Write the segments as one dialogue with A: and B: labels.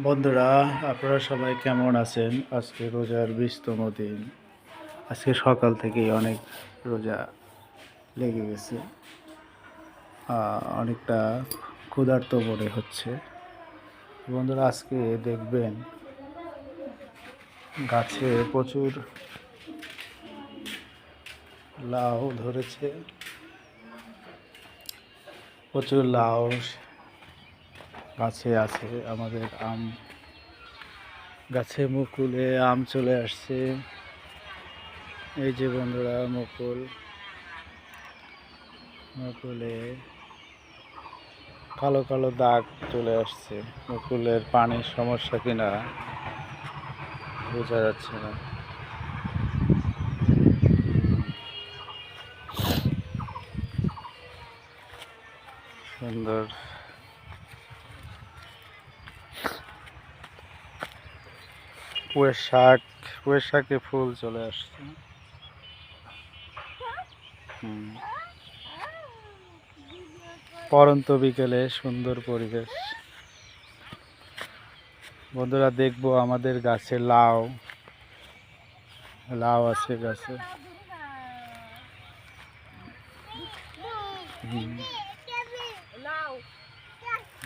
A: বন্ধুরা, আপনারা সবাই কেমন আছেন? আজকে রোজার 20তম দিন। আজকে সকাল থেকেই অনেক রোজা লেগে গেছে। অনেকটা ক্ষুধার্ত মনে হচ্ছে। বন্ধুরা, আজকে দেখবেন গাছে প্রচুর লাউ ধরেছে। প্রচুর লাউ গাছে আছে। আমাদের আম গাছে মুকুলে আম চলে আসছে। এই যে বন্ধুরা, মুকুলে কালো কালো দাগ চলে আসছে। মুকুলের পানির সমস্যা কিনা বোঝা যাচ্ছে না। সুন্দর পুঁয়ের শাকে ফুল চলে আসছে। পরন্ত বিকেলে সুন্দর পরিবেশ। বন্ধুরা, দেখবো আমাদের গাছে লাউ আছে গাছে।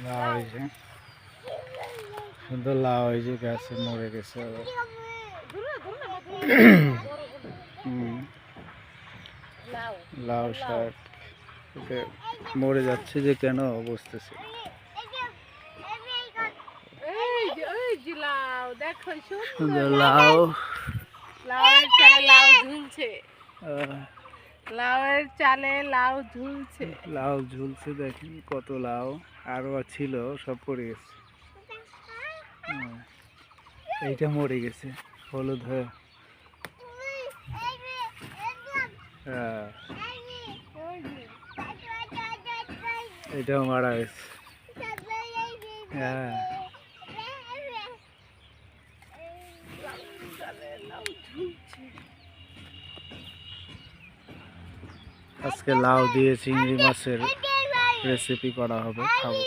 A: লাউ হয়েছে, সুন্দর লাউ হয়েছে, গাছে মরে গেছে। লাউ শাক মরে যাচ্ছে যে কেন বুঝতেছি। সুন্দর লাউ,
B: লাউয়ের চালে লাউ ঝুলছে। লাউয়ের চালে লাউ ঝুলছে।
A: লাউ ঝুলছে, দেখেন কত লাউ আরো ছিল, সব পড়ে গেছে। এইটা মরে গেছে, হলুদ হয়ে। এটাও মারা গেছে। হ্যাঁ, আজকে লাউ দিয়ে চিংড়ি মাছের রেসিপি করা হবে, খাবো।